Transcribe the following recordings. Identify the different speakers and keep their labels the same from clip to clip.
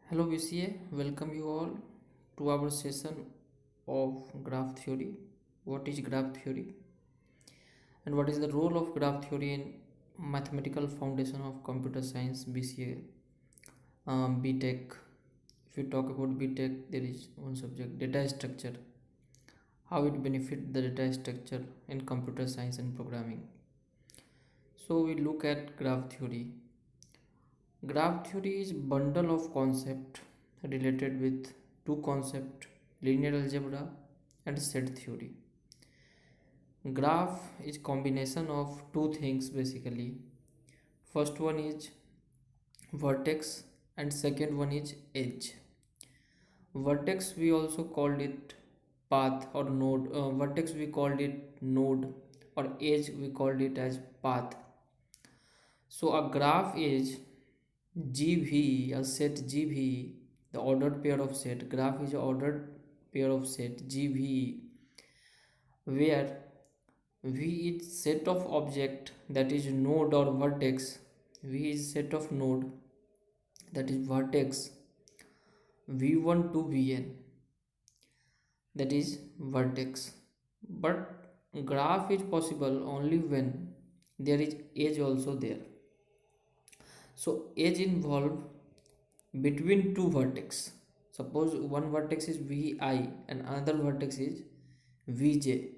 Speaker 1: Hello VCA, welcome you all to our session of graph theory. What is graph theory and what is the role of graph theory in mathematical foundation of computer science BCA BTech. If you talk about BTech, there is one subject data structure, how it benefit the data structure in computer science and programming. So we look at graph theory. Graph theory is bundle of concept related with two concept linear algebra and set theory. Graph is combination of two things basically. First one is vertex and second one is edge. Vertex we also called it path or node. Vertex we called it node or edge we called it as path. So a graph is GV, a set GV, the ordered pair of set. Graph is an ordered pair of set GV, where V is set of object that is node or vertex. V is set of node that is vertex. V1 to Vn that is vertex. But graph is possible only when there is edge also there. So edge involve between two vertex. Suppose one vertex is Vi and another vertex is Vj.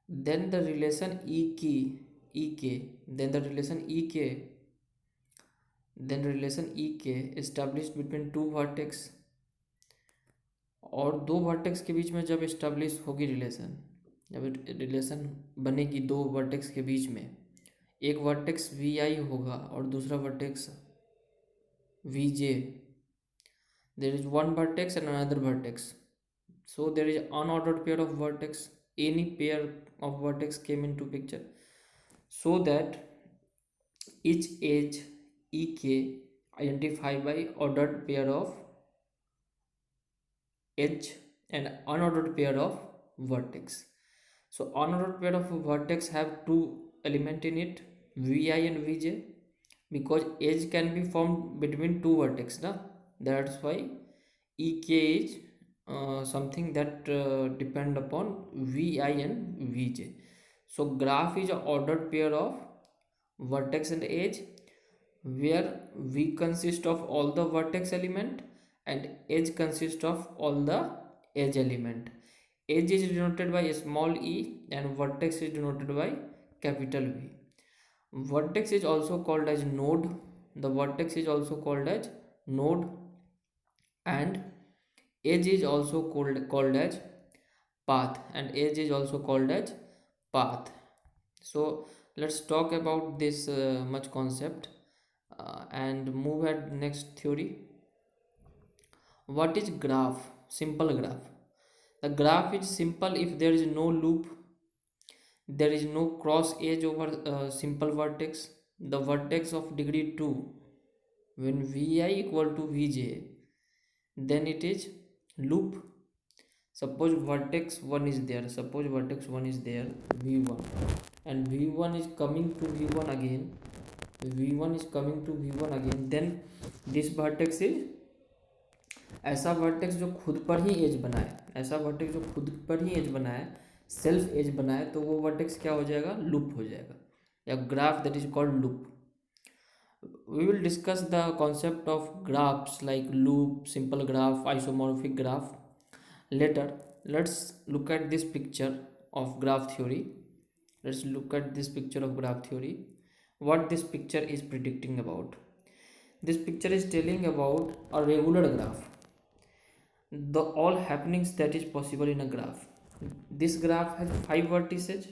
Speaker 1: Then the relation then the relation Ek established between two vertex. और दो vertex के बीच में जब establish होगी relation, जब relation बनेगी दो vertex के बीच में, एक वर्टेक्स वी आई होगा और दूसरा वर्टेक्स वी जे. There is one vertex and another vertex, so there is unordered pair of vertex. Any pair of vertex came into picture, so that each edge ek identified by ordered pair of edge and unordered pair of vertex. So unordered pair of vertex have two element in it, vi and vj, because edge can be formed between two vertex na. That's why ek is something that depend upon vi and vj. So graph is a ordered pair of vertex and edge, where v consist of all the vertex element and edge consists of all the edge element. Edge is denoted by a small e and vertex is denoted by capital V. Vertex is also called as node. The vertex is also called as node, and edge is also called as path, and edge is also called as path. So let's talk about this much concept and move at next theory. What is graph? Simple graph. The graph is simple if there is no loop, there is no cross edge over simple vertex. The vertex of degree 2, when vi equal to vj, then it is loop. Suppose vertex 1 is there, v1, and v1 is coming to v1 again, then this vertex is ऐसा vertex जो खुद पर ही as बनाए, self as बनाए, तो वो vertex क्या हो जाएगा, लूप हो जाएगा, या graph that is called loop. We will discuss the concept of graphs like loop, simple graph, isomorphic graph later. Let's look at this picture of graph theory. What this picture is predicting about. This picture is telling about a regular graph, the all happenings that is possible in a graph. This graph has 5 vertices,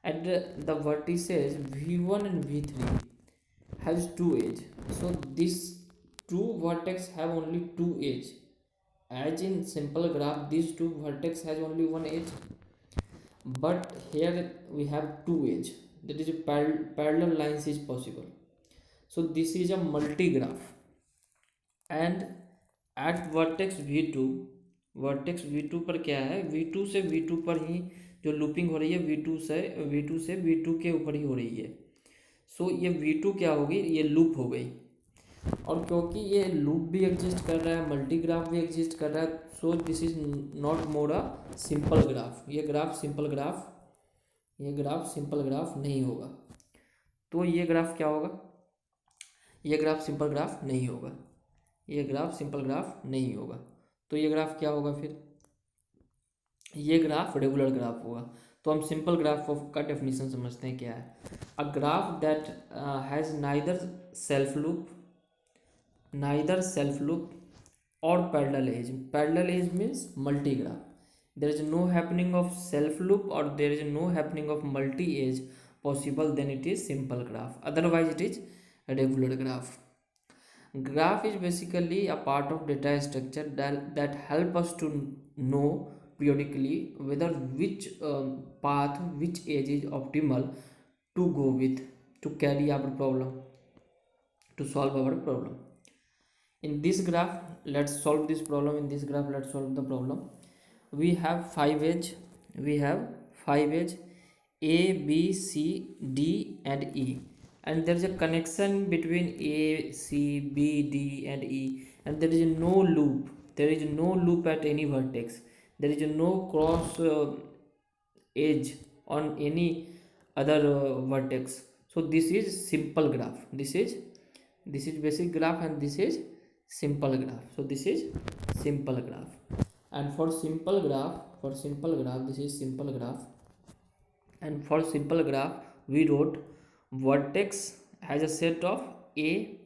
Speaker 1: and the vertices v1 and v3 has 2 edge. So this two vertex have only 2 edge. As in simple graph, these two vertex has only one edge, but here we have 2 edge, that is parallel lines is possible. So this is a multi graph, and at vertex v2 पर क्या है, v2 से v2 पर ही जो looping हो रही है, v2 से v2 के ऊपर ही हो रही है. सो ये v2 क्या होगी, ये लूप हो गई. और क्योंकि ये लूप भी एग्जिस्ट कर रहा है, मल्टी ग्राफ भी एग्जिस्ट कर रहा है, so this is not more a simple graph. ये ग्राफ सिंपल ग्राफ नहीं होगा। तो ये ग्राफ क्या होगा? ये ग्राफ सिंपल ग्राफ नहीं होगा। ये ग्राफ सिंपल ग्राफ नहीं होगा। तो ये ग्राफ क्या होगा फिर? ये ग्राफ रेगुलर ग्राफ होगा। तो हम सिंपल ग्राफ ऑफ का डेफिनेशन समझते हैं क्या है। A graph that has neither self loop or parallel edge. Parallel edge means multi graph. There is no happening of self loop or there is no happening of multi edge possible, then it is simple graph. Otherwise it is a regular graph. Graph is basically a part of data structure that help us to know periodically whether which path, which edge is optimal to go with to carry our problem, to solve our problem. In this graph, let's solve this problem. In this graph, let's solve the problem. We have five edge A, B, C, D and E, and there is a connection between A, C, B, D and E, and there is no loop. There is no loop at any vertex. There is no cross edge on any other vertex. So this is simple graph. This is basic graph and this is simple graph. So this is simple graph. And for simple graph, this is simple graph. And for simple graph, we wrote vertex has a set of A,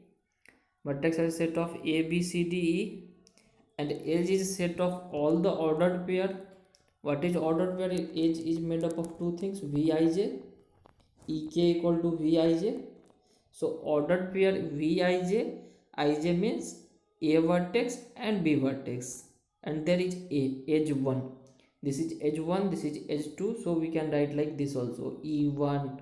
Speaker 1: vertex has a set of A, B, C, D, E, and edge is a set of all the ordered pair. What is ordered pair? Edge is made up of two things, Vij, Ek equal to Vij. So ordered pair Vij, Ij means A vertex and B vertex, and there is A, edge 1. This is edge 1, this is edge 2, so we can write like this also, E1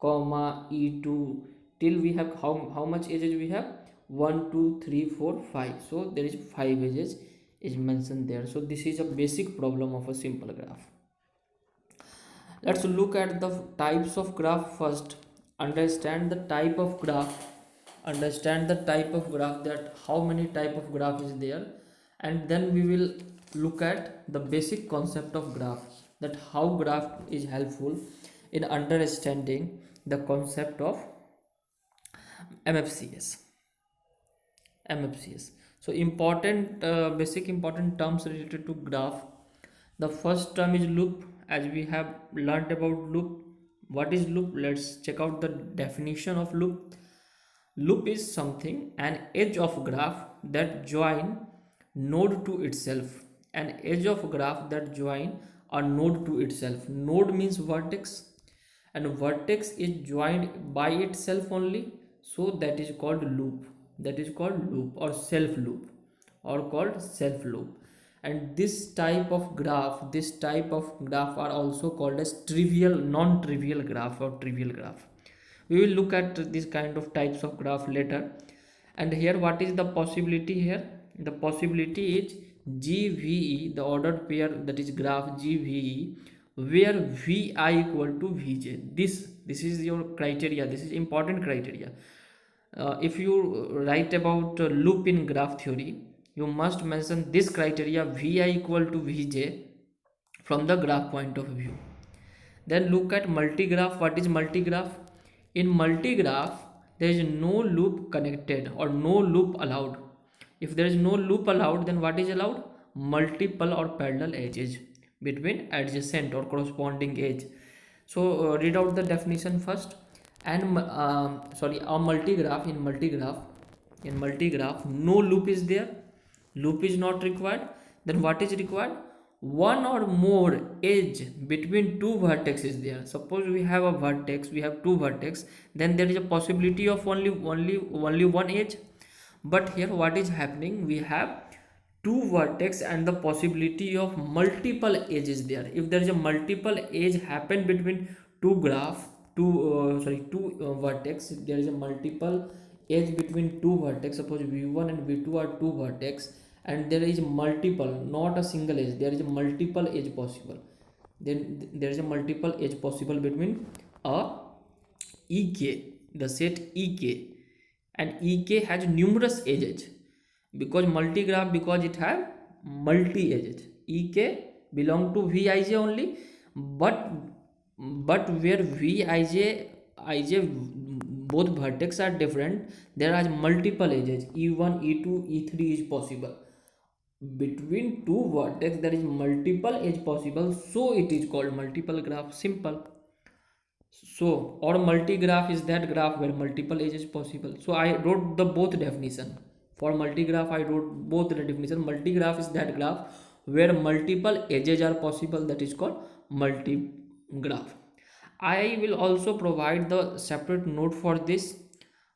Speaker 1: comma E2 till we have how much edges we have? 1 2 3 4 5. So there is 5 edges is mentioned there. So this is a basic problem of a simple graph. Let's look at the types of graph first. Understand the type of graph, that how many type of graph is there, and then we will look at the basic concept of graph, that how graph is helpful in understanding the concept of MFCS. So important basic important terms related to graph. The first term is loop. As we have learnt about loop, what is loop? Let's check out the definition of loop. Loop is something, an edge of graph that join node to itself. An edge of graph that join a node to itself. Node means vertex, and vertex is joined by itself only, so that is called loop. Or self loop, or called self loop. And this type of graph are also called as trivial, non-trivial graph or trivial graph. We will look at this kind of types of graph later. And here, what is the possibility here? The possibility is GVE, the ordered pair, that is graph GVE, where Vi equal to Vj. This is your criteria. This is important criteria. If you write about loop in graph theory, you must mention this criteria, Vi equal to Vj, from the graph point of view. Then look at multigraph. What is multigraph? In multigraph, there is no loop connected or no loop allowed. If there is no loop allowed, then what is allowed? Multiple or parallel edges between adjacent or corresponding edge. So read out the definition first. And a multigraph, in multigraph no loop is there. Loop is not required. Then what is required? One or more edge between two vertex is there. Suppose we have a vertex, we have two vertex, then there is a possibility of only one edge. But here what is happening? We have two vertex and the possibility of multiple edges there. If there is a multiple edge happen between two graph, two vertex, if there is a multiple edge between two vertex, suppose v1 and v2 are two vertex, and there is multiple, not a single edge, there is a multiple edge possible, then there is a multiple edge possible between a ek, the set ek, and ek has numerous edges, because multigraph, because it have multi edges. ek belong to vij only, but where vij both vertex are different, there are multiple edges, e1 e2 e3 is possible. Between two vertex there is multiple edge possible, so it is called multiple graph. Simple. So, or multigraph is that graph where multiple edges possible. So I wrote the both definition. For multigraph I wrote both the definition. Multigraph is that graph where multiple edges are possible, that is called multigraph. I will also provide the separate note for this.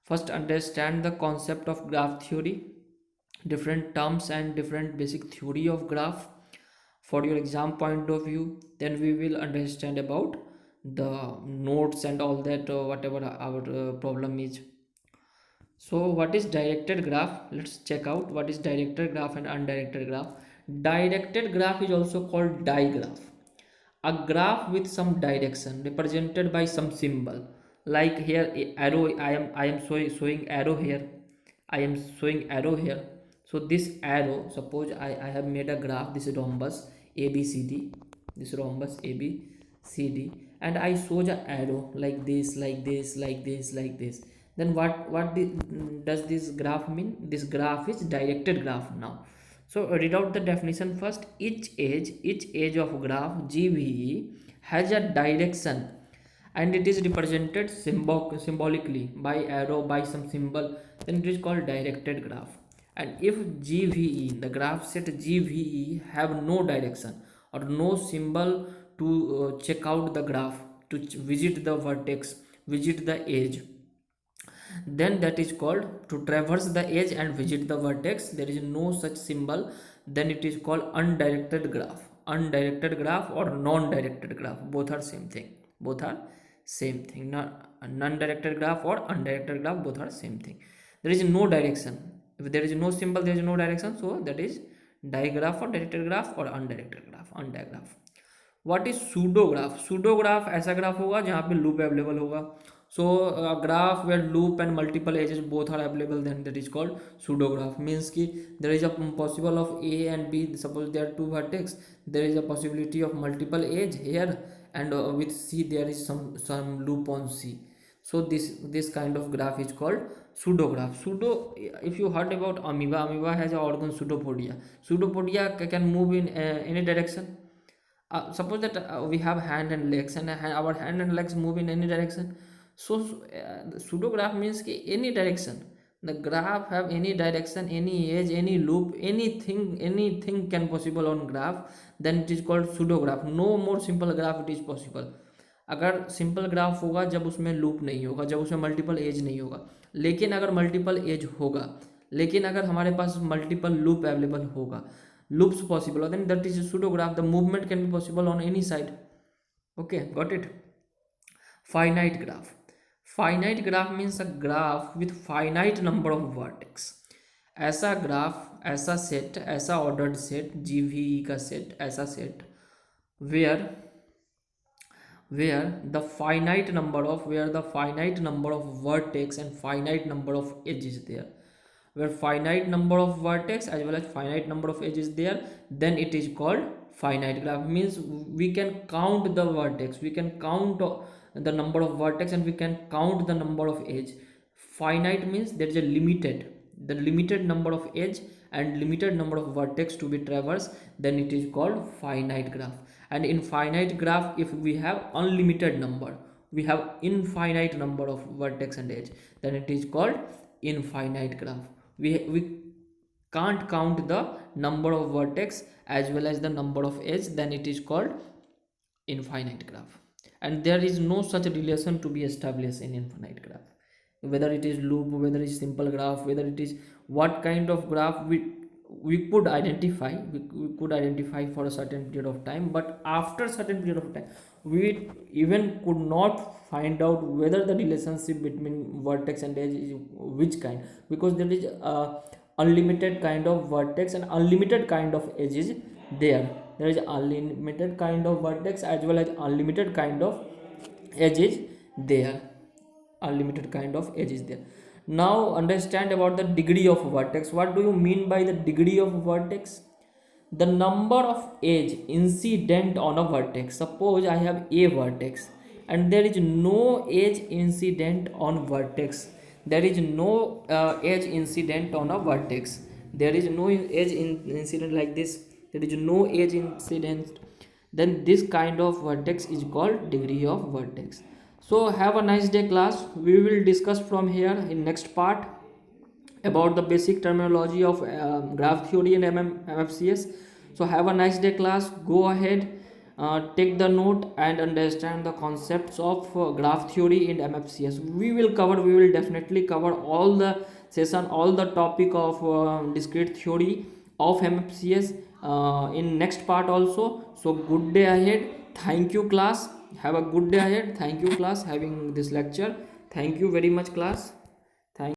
Speaker 1: First, understand the concept of graph theory, different terms and different basic theory of graph for your exam point of view. Then we will understand about the notes and all that, whatever our problem is. So what is directed graph? Let's check out what is directed graph and undirected graph. Directed graph is also called digraph, a graph with some direction represented by some symbol, like here arrow. I am showing arrow here. I am showing arrow here. So this arrow, suppose I have made a graph, this rhombus abcd, this rhombus abcd, and I show the arrow like this, like this, like this, like this. Then does this graph mean? This graph is directed graph now. So read out the definition first. Each edge of graph GVE has a direction, and it is represented symbolically by arrow, by some symbol. Then it is called directed graph. And if GVE, the graph set GVE, have no direction or no symbol to check out the graph, to visit the vertex, visit the edge, then that is called to traverse the edge and visit the vertex, there is no such symbol, then it is called undirected graph. Undirected graph or non-directed graph, both are same thing. Both are same thing. Non-directed graph or undirected graph, both are same thing. There is no direction. If there is no symbol, there is no direction, so that is digraph or directed graph or undirected graph, undigraph. What is pseudograph? Pseudograph ऐसा graph होगा जहाँ पे loop available होगा. So graph where loop and multiple edges both are available, then that is called pseudograph. Means की there is a possible of A and B, suppose there are two vertex, there is a possibility of multiple edge here, and with C there is some loop on C. So this kind of graph is called pseudograph. Pseudo, if you heard about amoeba has a organ pseudopodia. Pseudopodia can move in any direction. Suppose that we have hand and legs, and our hand and legs move in any direction. So the pseudograph means ki any direction, the graph have any direction, any edge, any loop, anything can possible on graph, then it is called pseudograph. No more simple graph it is possible. अगर simple graph होगा जब उसमें loop नहीं होगा, जब उसमें multiple as नहीं होगा. लेकिन अगर मल्टीपल एज होगा, लेकिन अगर हमारे पास मल्टीपल लूप अवेलेबल होगा, loops possible, then that is a pseudograph. The movement can be possible on any side. Okay, got it? Finite graph. Finite graph means a graph with finite number of vertex. ऐसा graph, ऐसा set, ऐसा ordered set, GVE का set, ऐसा set where the finite number of vertex and finite number of edges there, where finite number of vertex as well as finite number of edges there, then it is called finite graph. Means we can count the vertex, we can count the number of vertex, and we can count the number of edge. Finite means there is a limited number of edge and limited number of vertex to be traversed, then it is called finite graph. And in finite graph, if we have unlimited number, we have infinite number of vertex and edge, then it is called infinite graph. We can't count the number of vertex as well as the number of edge, then it is called infinite graph. And there is no such relation to be established in infinite graph, whether it is loop, whether it is simple graph, whether it is what kind of graph we could identify, we could identify for a certain period of time, but after certain period of time we even could not find out whether the relationship between vertex and edge is which kind, because there is unlimited kind of vertex and unlimited kind of edges there. There is unlimited kind of vertex as well as unlimited kind of edges there, unlimited kind of edges there. Now understand about the degree of vertex. What do you mean by the degree of vertex? The number of edge incident on a vertex. Suppose I have a vertex and there is no edge incident on vertex. There is no edge incident on a vertex. There is no incident like this. There is no edge incident. Then this kind of vertex is called degree of vertex. So have a nice day class. We will discuss from here in next part about the basic terminology of graph theory and MFCS. So have a nice day class. Go ahead, take the note and understand the concepts of graph theory and MFCS. We will definitely cover all the session, all the topic of discrete theory of MFCS in next part also. So good day ahead. Thank you class. Have a good day ahead. Thank you class having this lecture. Thank you very much class.